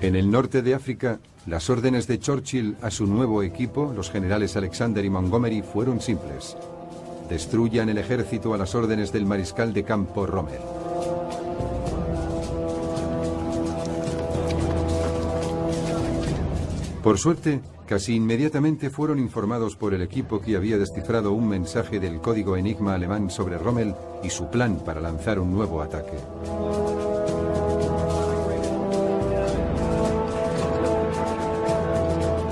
En el norte de África, las órdenes de Churchill a su nuevo equipo, los generales Alexander y Montgomery, fueron simples. Destruyan el ejército a las órdenes del mariscal de campo Rommel. Por suerte, casi inmediatamente fueron informados por el equipo que había descifrado un mensaje del código enigma alemán sobre Rommel y su plan para lanzar un nuevo ataque.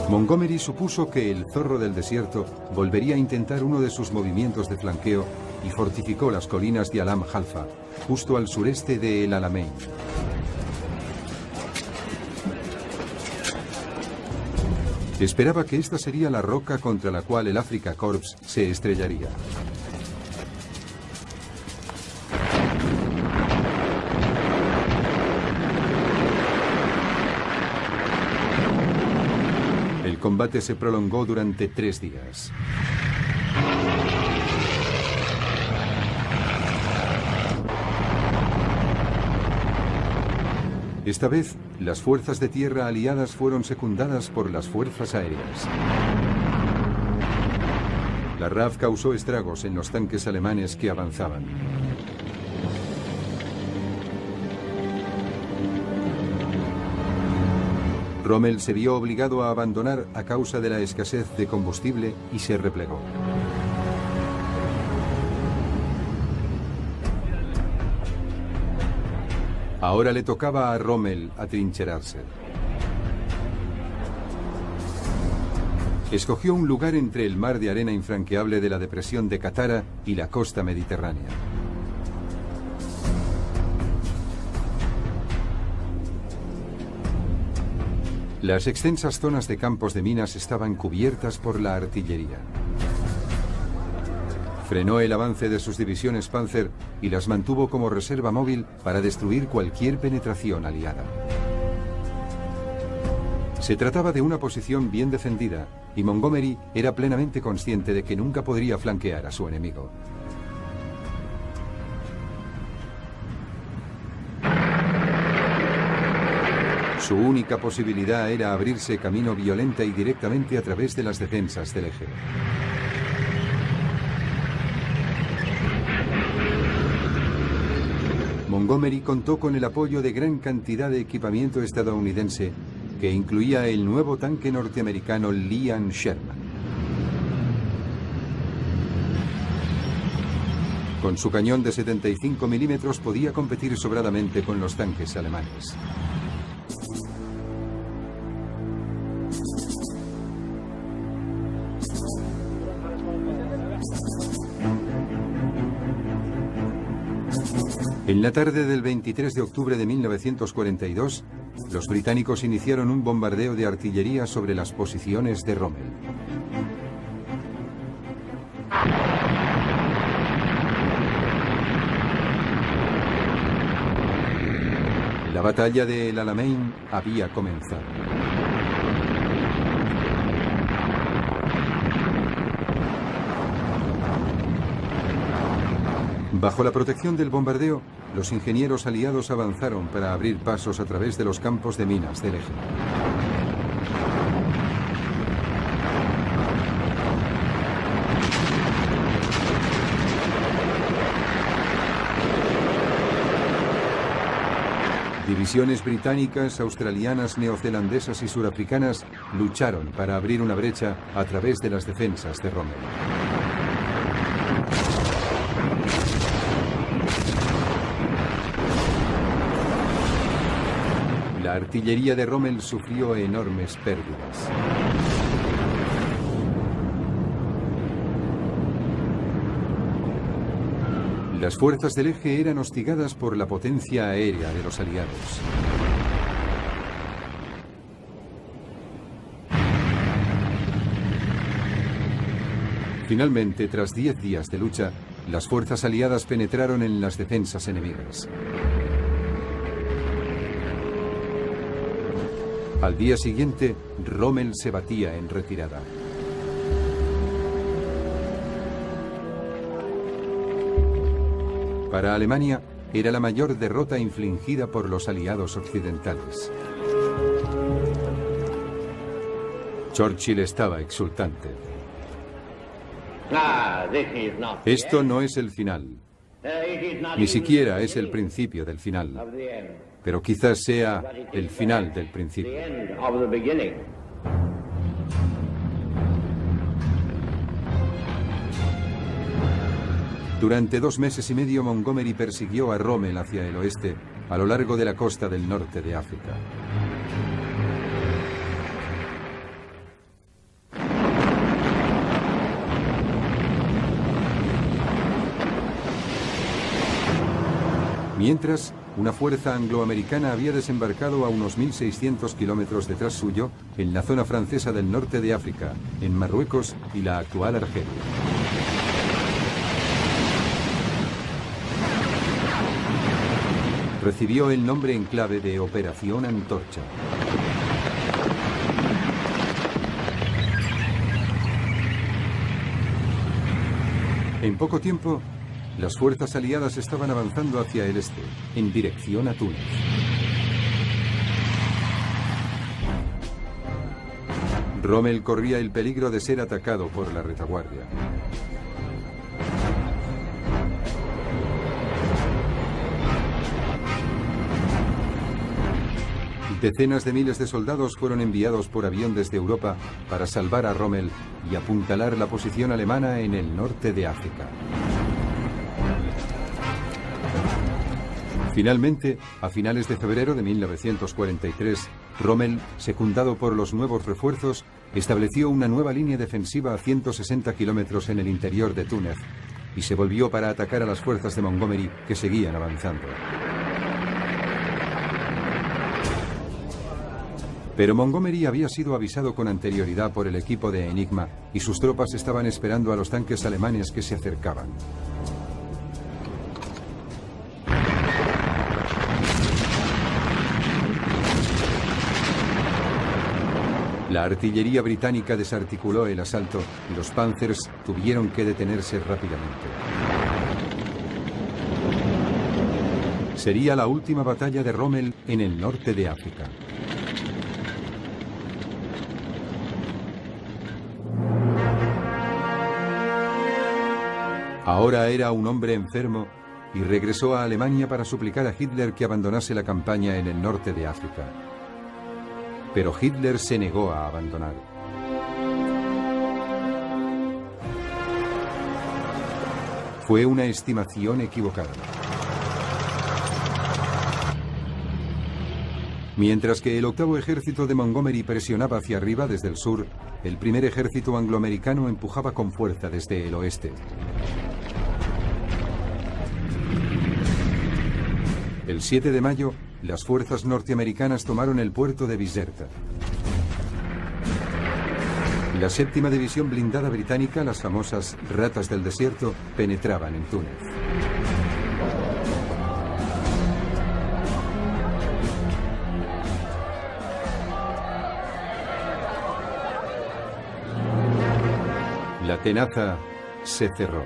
Montgomery supuso que el zorro del desierto volvería a intentar uno de sus movimientos de flanqueo y fortificó las colinas de Alam Halfa, justo al sureste de El Alamein. Esperaba que esta sería la roca contra la cual el Afrika Korps se estrellaría. El combate se prolongó durante 3 días. Esta vez, las fuerzas de tierra aliadas fueron secundadas por las fuerzas aéreas. La RAF causó estragos en los tanques alemanes que avanzaban. Rommel se vio obligado a abandonar a causa de la escasez de combustible y se replegó. Ahora le tocaba a Rommel atrincherarse. Escogió un lugar entre el mar de arena infranqueable de la depresión de Katara y la costa mediterránea. Las extensas zonas de campos de minas estaban cubiertas por la artillería. Frenó el avance de sus divisiones Panzer y las mantuvo como reserva móvil para destruir cualquier penetración aliada. Se trataba de una posición bien defendida y Montgomery era plenamente consciente de que nunca podría flanquear a su enemigo. Su única posibilidad era abrirse camino violenta y directamente a través de las defensas del eje. Montgomery contó con el apoyo de gran cantidad de equipamiento estadounidense, que incluía el nuevo tanque norteamericano Lian Sherman. Con su cañón de 75 milímetros podía competir sobradamente con los tanques alemanes. En la tarde del 23 de octubre de 1942, los británicos iniciaron un bombardeo de artillería sobre las posiciones de Rommel. La batalla de El Alamein había comenzado. Bajo la protección del bombardeo, los ingenieros aliados avanzaron para abrir pasos a través de los campos de minas del eje. Divisiones británicas, australianas, neozelandesas y surafricanas lucharon para abrir una brecha a través de las defensas de Rommel. La artillería de Rommel sufrió enormes pérdidas. Las fuerzas del eje eran hostigadas por la potencia aérea de los aliados. Finalmente, tras 10 días de lucha, las fuerzas aliadas penetraron en las defensas enemigas. Al día siguiente, Rommel se batía en retirada. Para Alemania, era la mayor derrota infligida por los aliados occidentales. Churchill estaba exultante. Esto no es el final. Ni siquiera es el principio del final. Pero quizás sea el final del principio. Durante 2 meses y medio, Montgomery persiguió a Rommel hacia el oeste, a lo largo de la costa del norte de África. Mientras, una fuerza angloamericana había desembarcado a unos 1.600 kilómetros detrás suyo en la zona francesa del norte de África, en Marruecos y la actual Argelia. Recibió el nombre en clave de Operación Antorcha. En poco tiempo, las fuerzas aliadas estaban avanzando hacia el este, en dirección a Túnez. Rommel corría el peligro de ser atacado por la retaguardia. Decenas de miles de soldados fueron enviados por avión desde Europa para salvar a Rommel y apuntalar la posición alemana en el norte de África. Finalmente, a finales de febrero de 1943, Rommel, secundado por los nuevos refuerzos, estableció una nueva línea defensiva a 160 kilómetros en el interior de Túnez y se volvió para atacar a las fuerzas de Montgomery que seguían avanzando. Pero Montgomery había sido avisado con anterioridad por el equipo de Enigma y sus tropas estaban esperando a los tanques alemanes que se acercaban. La artillería británica desarticuló el asalto y los Panzers tuvieron que detenerse rápidamente. Sería la última batalla de Rommel en el norte de África. Ahora era un hombre enfermo y regresó a Alemania para suplicar a Hitler que abandonase la campaña en el norte de África. Pero Hitler se negó a abandonar. Fue una estimación equivocada. Mientras que el octavo ejército de Montgomery presionaba hacia arriba desde el sur, el primer ejército angloamericano empujaba con fuerza desde el oeste. El 7 de mayo, las fuerzas norteamericanas tomaron el puerto de Bizerta. La 7ª división blindada británica, las famosas Ratas del Desierto, penetraban en Túnez. La tenaza se cerró.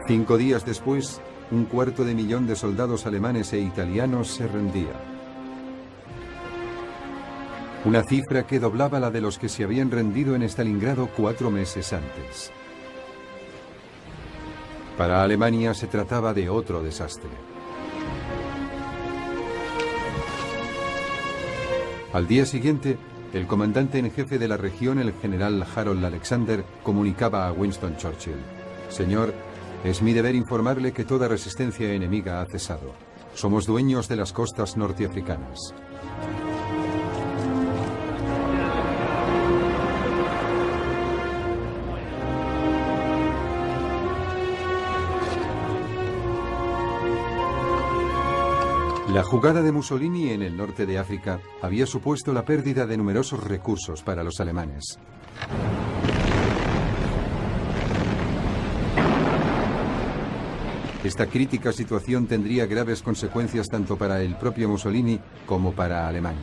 Cinco días después, 250.000 de soldados alemanes e italianos se rendía. Una cifra que doblaba la de los que se habían rendido en Stalingrado 4 meses antes. Para Alemania se trataba de otro desastre. Al día siguiente, el comandante en jefe de la región, el general Harold Alexander, comunicaba a Winston Churchill: «Señor, es mi deber informarle que toda resistencia enemiga ha cesado. Somos dueños de las costas norteafricanas». La jugada de Mussolini en el norte de África había supuesto la pérdida de numerosos recursos para los alemanes. Esta crítica situación tendría graves consecuencias tanto para el propio Mussolini como para Alemania.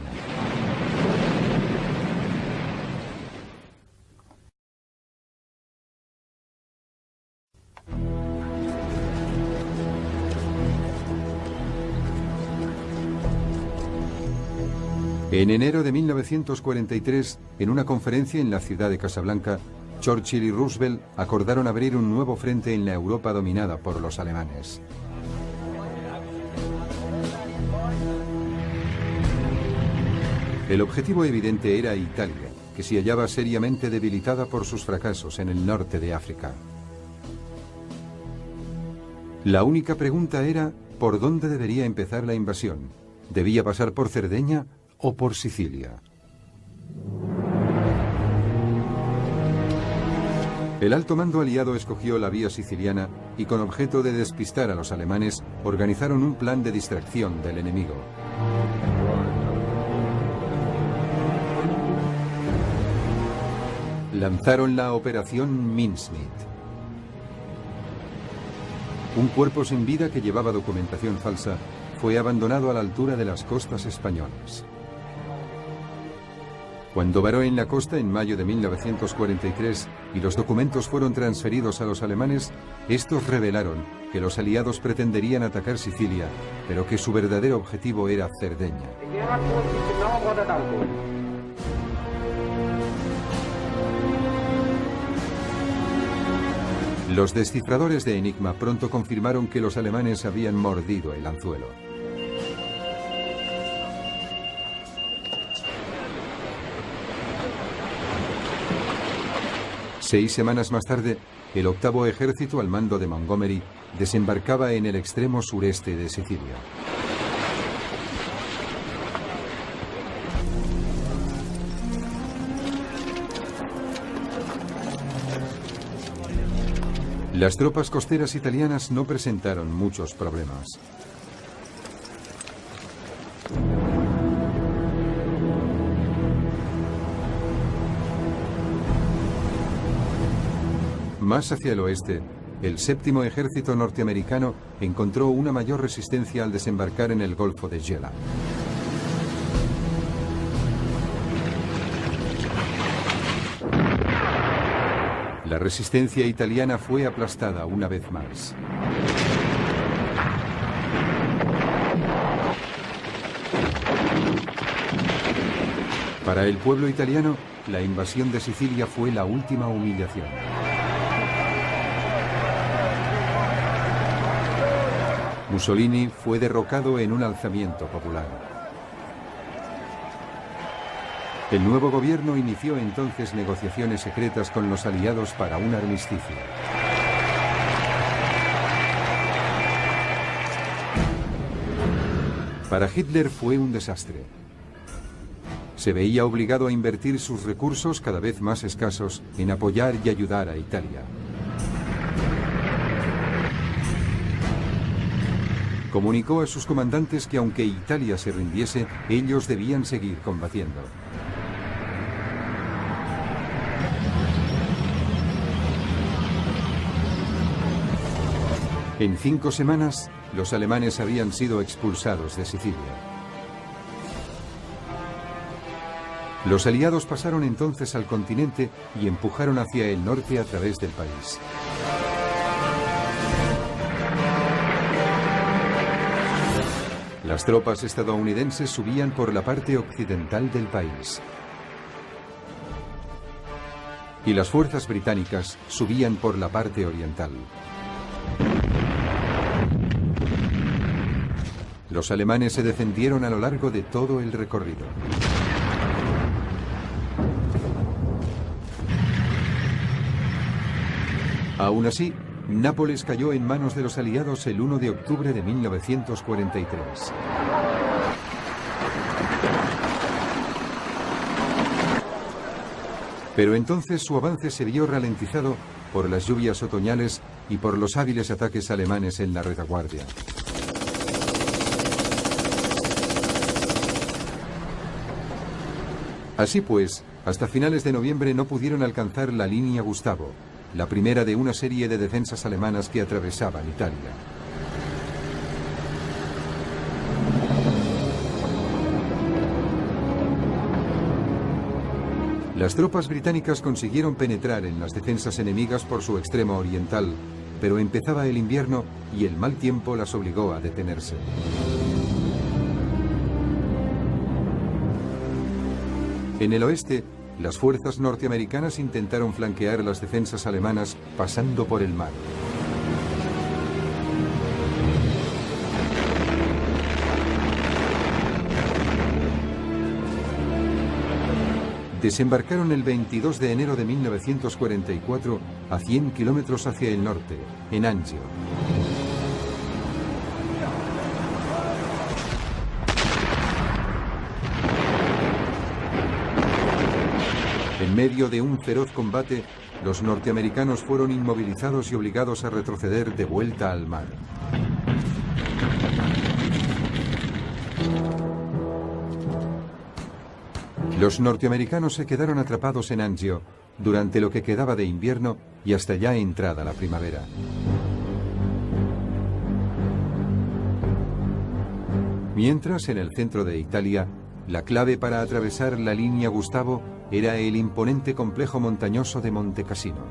En enero de 1943, en una conferencia en la ciudad de Casablanca, Churchill y Roosevelt acordaron abrir un nuevo frente en la Europa dominada por los alemanes. El objetivo evidente era Italia, que se hallaba seriamente debilitada por sus fracasos en el norte de África. La única pregunta era ¿por dónde debería empezar la invasión? ¿Debía pasar por Cerdeña o por Sicilia? El alto mando aliado escogió la vía siciliana y, con objeto de despistar a los alemanes, organizaron un plan de distracción del enemigo. Lanzaron la operación Mincemeat. Un cuerpo sin vida que llevaba documentación falsa fue abandonado a la altura de las costas españolas. Cuando varó en la costa en mayo de 1943 y los documentos fueron transferidos a los alemanes, estos revelaron que los aliados pretenderían atacar Sicilia, pero que su verdadero objetivo era Cerdeña. Los descifradores de Enigma pronto confirmaron que los alemanes habían mordido el anzuelo. Seis semanas más tarde, el octavo ejército al mando de Montgomery desembarcaba en el extremo sureste de Sicilia. Las tropas costeras italianas no presentaron muchos problemas. Más hacia el oeste, el séptimo ejército norteamericano encontró una mayor resistencia al desembarcar en el Golfo de Gela. La resistencia italiana fue aplastada una vez más. Para el pueblo italiano, la invasión de Sicilia fue la última humillación. Mussolini fue derrocado en un alzamiento popular. El nuevo gobierno inició entonces negociaciones secretas con los aliados para un armisticio. Para Hitler fue un desastre. Se veía obligado a invertir sus recursos cada vez más escasos en apoyar y ayudar a Italia. Comunicó a sus comandantes que aunque Italia se rindiese, ellos debían seguir combatiendo. En 5 semanas, los alemanes habían sido expulsados de Sicilia. Los aliados pasaron entonces al continente y empujaron hacia el norte a través del país. Las tropas estadounidenses subían por la parte occidental del país. Y las fuerzas británicas subían por la parte oriental. Los alemanes se defendieron a lo largo de todo el recorrido. Aún así, Nápoles cayó en manos de los aliados el 1 de octubre de 1943. Pero entonces su avance se vio ralentizado por las lluvias otoñales y por los hábiles ataques alemanes en la retaguardia. Así pues, hasta finales de noviembre no pudieron alcanzar la línea Gustavo, la primera de una serie de defensas alemanas que atravesaban Italia. Las tropas británicas consiguieron penetrar en las defensas enemigas por su extremo oriental, pero empezaba el invierno y el mal tiempo las obligó a detenerse. En el oeste, las fuerzas norteamericanas intentaron flanquear las defensas alemanas pasando por el mar. Desembarcaron el 22 de enero de 1944 a 100 kilómetros hacia el norte, en Anzio. En medio de un feroz combate, los norteamericanos fueron inmovilizados y obligados a retroceder de vuelta al mar. Los norteamericanos se quedaron atrapados en Anzio durante lo que quedaba de invierno y hasta ya entrada la primavera. Mientras, en el centro de Italia, la clave para atravesar la línea Gustavo era el imponente complejo montañoso de Monte Cassino.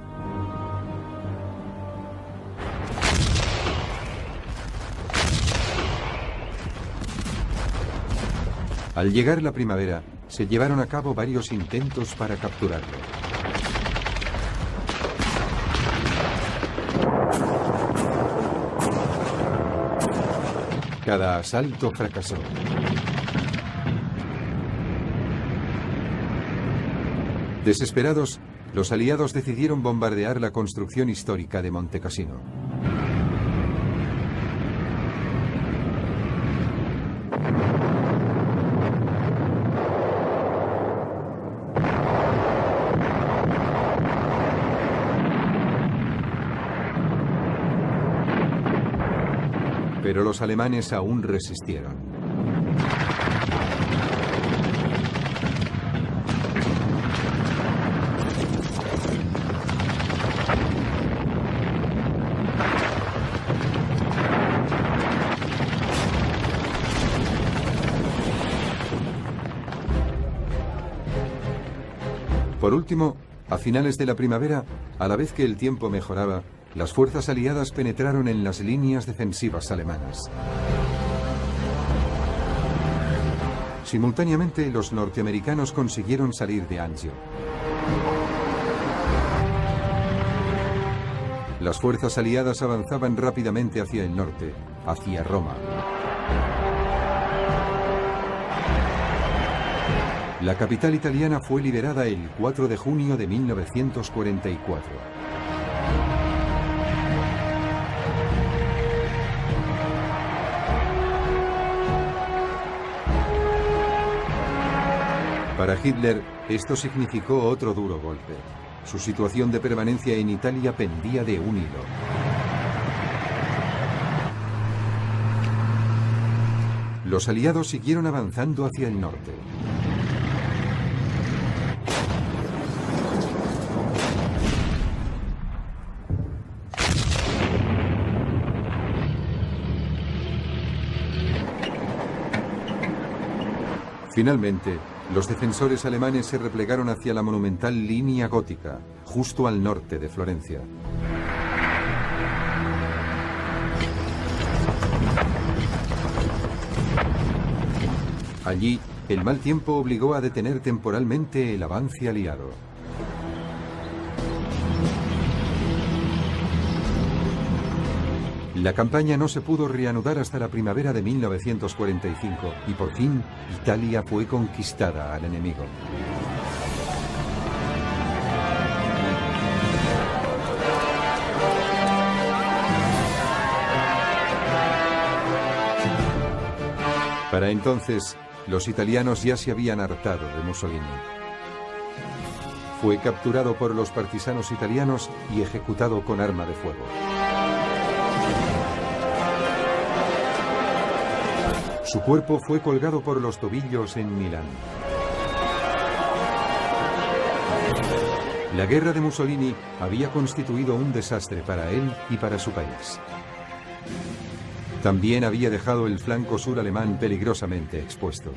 Al llegar la primavera, se llevaron a cabo varios intentos para capturarlo. Cada asalto fracasó. Desesperados, los aliados decidieron bombardear la construcción histórica de Monte Cassino. Pero los alemanes aún resistieron. Por último, a finales de la primavera, a la vez que el tiempo mejoraba, las fuerzas aliadas penetraron en las líneas defensivas alemanas. Simultáneamente, los norteamericanos consiguieron salir de Anzio. Las fuerzas aliadas avanzaban rápidamente hacia el norte, hacia Roma. La capital italiana fue liberada el 4 de junio de 1944. Para Hitler, esto significó otro duro golpe. Su situación de permanencia en Italia pendía de un hilo. Los aliados siguieron avanzando hacia el norte. Finalmente, los defensores alemanes se replegaron hacia la monumental línea gótica, justo al norte de Florencia. Allí, el mal tiempo obligó a detener temporalmente el avance aliado. La campaña no se pudo reanudar hasta la primavera de 1945 y por fin Italia fue conquistada al enemigo. Para entonces, los italianos ya se habían hartado de Mussolini. Fue capturado por los partisanos italianos y ejecutado con arma de fuego. Su cuerpo fue colgado por los tobillos en Milán. La guerra de Mussolini había constituido un desastre para él y para su país. También había dejado el flanco sur alemán peligrosamente expuesto.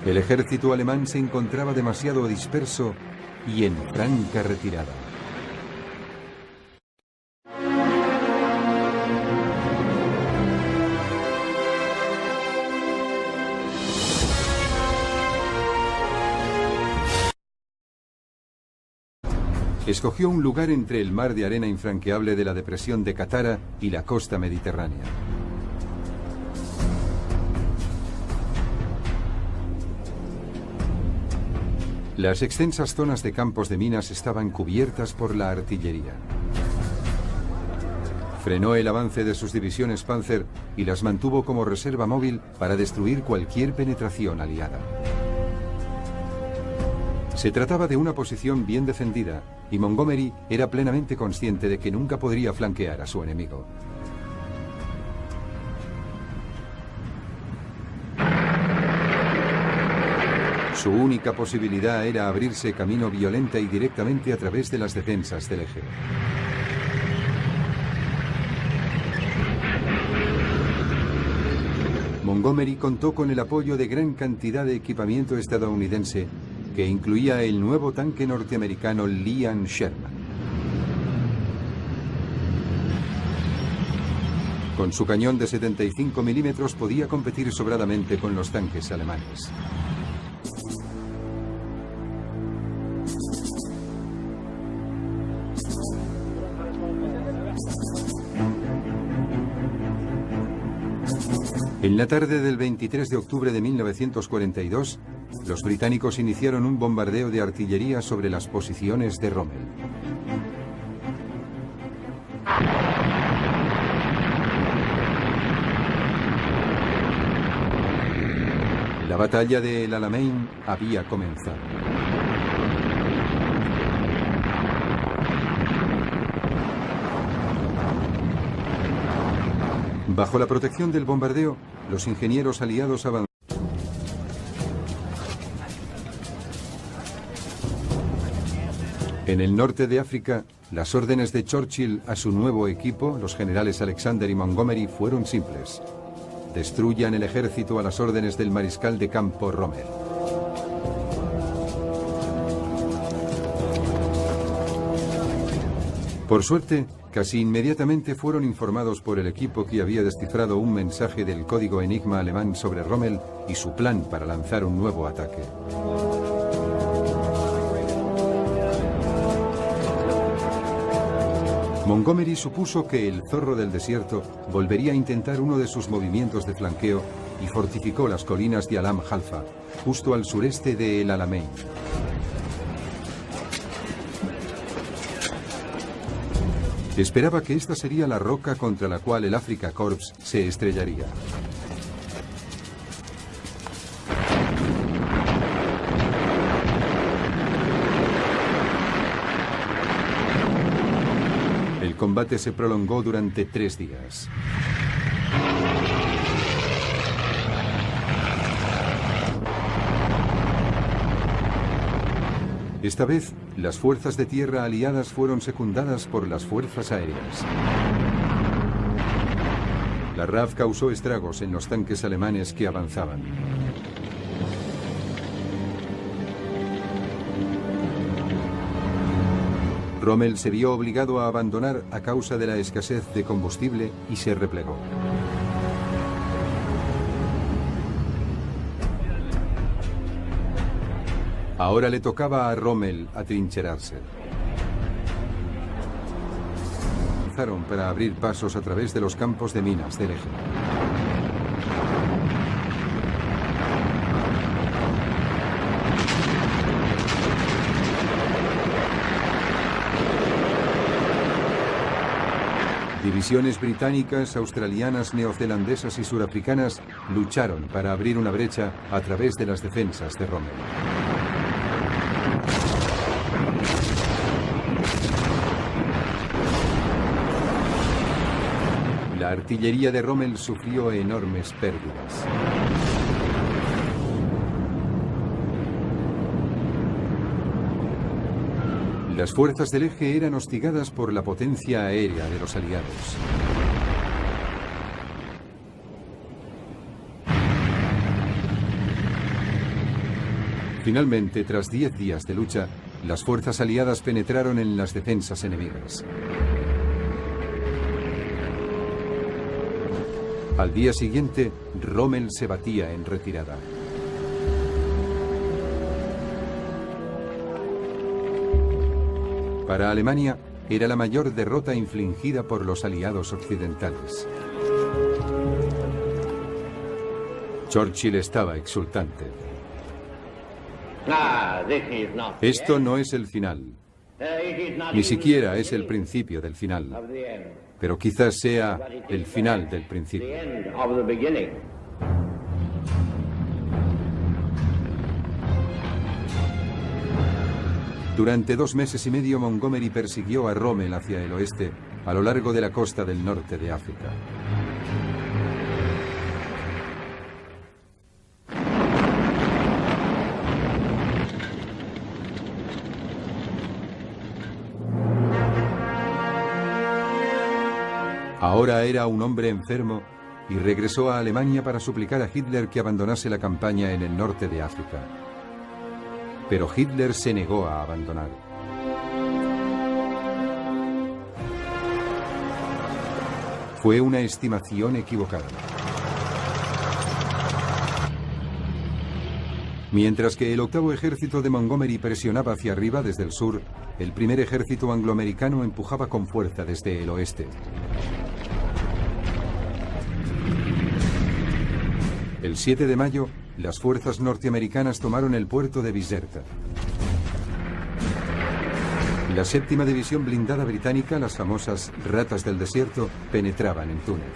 El ejército alemán se encontraba demasiado disperso y en franca retirada. Escogió un lugar entre el mar de arena infranqueable de la depresión de Katara y la costa mediterránea. Las extensas zonas de campos de minas estaban cubiertas por la artillería. Frenó el avance de sus divisiones Panzer y las mantuvo como reserva móvil para destruir cualquier penetración aliada. Se trataba de una posición bien defendida y Montgomery era plenamente consciente de que nunca podría flanquear a su enemigo. Su única posibilidad era abrirse camino violenta y directamente a través de las defensas del eje. Montgomery contó con el apoyo de gran cantidad de equipamiento estadounidense, que incluía el nuevo tanque norteamericano Lee and Sherman. Con su cañón de 75 milímetros podía competir sobradamente con los tanques alemanes. En la tarde del 23 de octubre de 1942, los británicos iniciaron un bombardeo de artillería sobre las posiciones de Rommel. La batalla de El Alamein había comenzado. Bajo la protección del bombardeo, los ingenieros aliados avanzaron. En el norte de África, las órdenes de Churchill a su nuevo equipo, los generales Alexander y Montgomery, fueron simples. Destruyan el ejército a las órdenes del mariscal de campo Rommel. Por suerte, casi inmediatamente fueron informados por el equipo que había descifrado un mensaje del código enigma alemán sobre Rommel y su plan para lanzar un nuevo ataque. Montgomery supuso que el zorro del desierto volvería a intentar uno de sus movimientos de flanqueo y fortificó las colinas de Alam Halfa, justo al sureste de El Alamein. Esperaba que esta sería la roca contra la cual el Afrika Korps se estrellaría. El combate se prolongó durante 3 días. Esta vez, las fuerzas de tierra aliadas fueron secundadas por las fuerzas aéreas. La RAF causó estragos en los tanques alemanes que avanzaban. Rommel se vio obligado a abandonar a causa de la escasez de combustible y se replegó. Ahora le tocaba a Rommel atrincherarse. Avanzaron para abrir pasos a través de los campos de minas del eje. Divisiones británicas, australianas, neozelandesas y surafricanas lucharon para abrir una brecha a través de las defensas de Rommel. La artillería de Rommel sufrió enormes pérdidas. Las fuerzas del eje eran hostigadas por la potencia aérea de los aliados. Finalmente, tras 10 días de lucha, las fuerzas aliadas penetraron en las defensas enemigas. Al día siguiente, Rommel se batía en retirada. Para Alemania, era la mayor derrota infligida por los aliados occidentales. Churchill estaba exultante. Esto no es el final. Ni siquiera es el principio del final. Pero quizás sea el final del principio. Durante 2 meses y medio, Montgomery persiguió a Rommel hacia el oeste, a lo largo de la costa del norte de África. Ahora era un hombre enfermo y regresó a Alemania para suplicar a Hitler que abandonase la campaña en el norte de África. Pero Hitler se negó a abandonar. Fue una estimación equivocada. Mientras que el 8º ejército de Montgomery presionaba hacia arriba desde el sur, el primer ejército angloamericano empujaba con fuerza desde el oeste. El 7 de mayo, las fuerzas norteamericanas tomaron el puerto de Bizerta. La 7ª división blindada británica, las famosas ratas del desierto, penetraban en Túnez.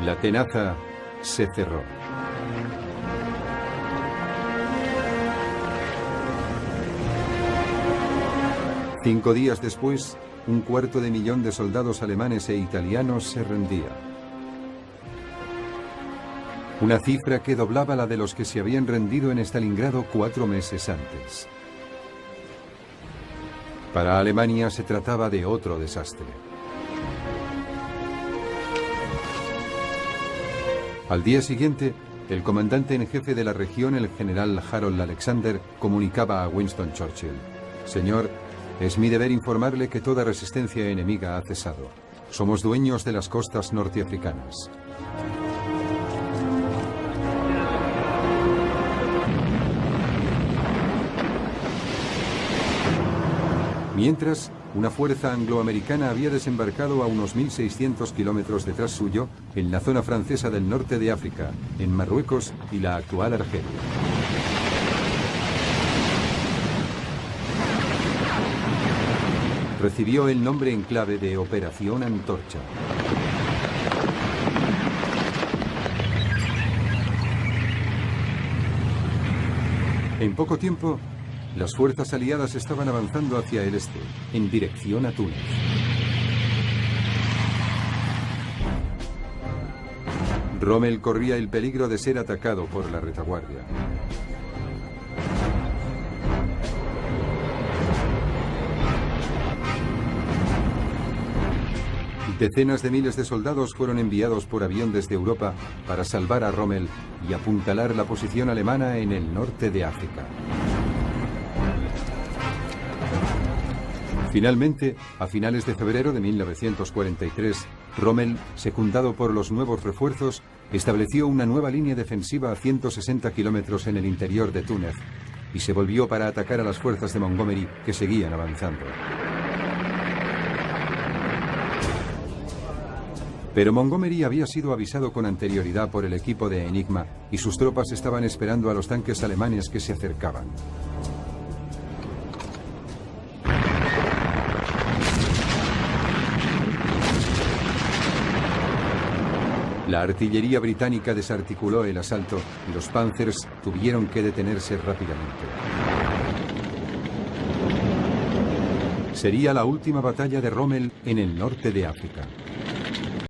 La tenaza se cerró. Cinco días después, 250.000 de soldados alemanes e italianos se rendía. Una cifra que doblaba la de los que se habían rendido en Stalingrado 4 meses antes. Para Alemania se trataba de otro desastre. Al día siguiente, el comandante en jefe de la región, el general Harold Alexander, comunicaba a Winston Churchill: «Señor, es mi deber informarle que toda resistencia enemiga ha cesado. Somos dueños de las costas norteafricanas». Mientras, una fuerza angloamericana había desembarcado a unos 1.600 kilómetros detrás suyo en la zona francesa del norte de África, en Marruecos y la actual Argelia. Recibió el nombre en clave de Operación Antorcha. En poco tiempo, las fuerzas aliadas estaban avanzando hacia el este, en dirección a Túnez. Rommel corría el peligro de ser atacado por la retaguardia. Decenas de miles de soldados fueron enviados por avión desde Europa para salvar a Rommel y apuntalar la posición alemana en el norte de África. Finalmente, a finales de febrero de 1943, Rommel, secundado por los nuevos refuerzos, estableció una nueva línea defensiva a 160 kilómetros en el interior de Túnez y se volvió para atacar a las fuerzas de Montgomery que seguían avanzando. Pero Montgomery había sido avisado con anterioridad por el equipo de Enigma y sus tropas estaban esperando a los tanques alemanes que se acercaban. La artillería británica desarticuló el asalto y los Panzers tuvieron que detenerse rápidamente. Sería la última batalla de Rommel en el norte de África.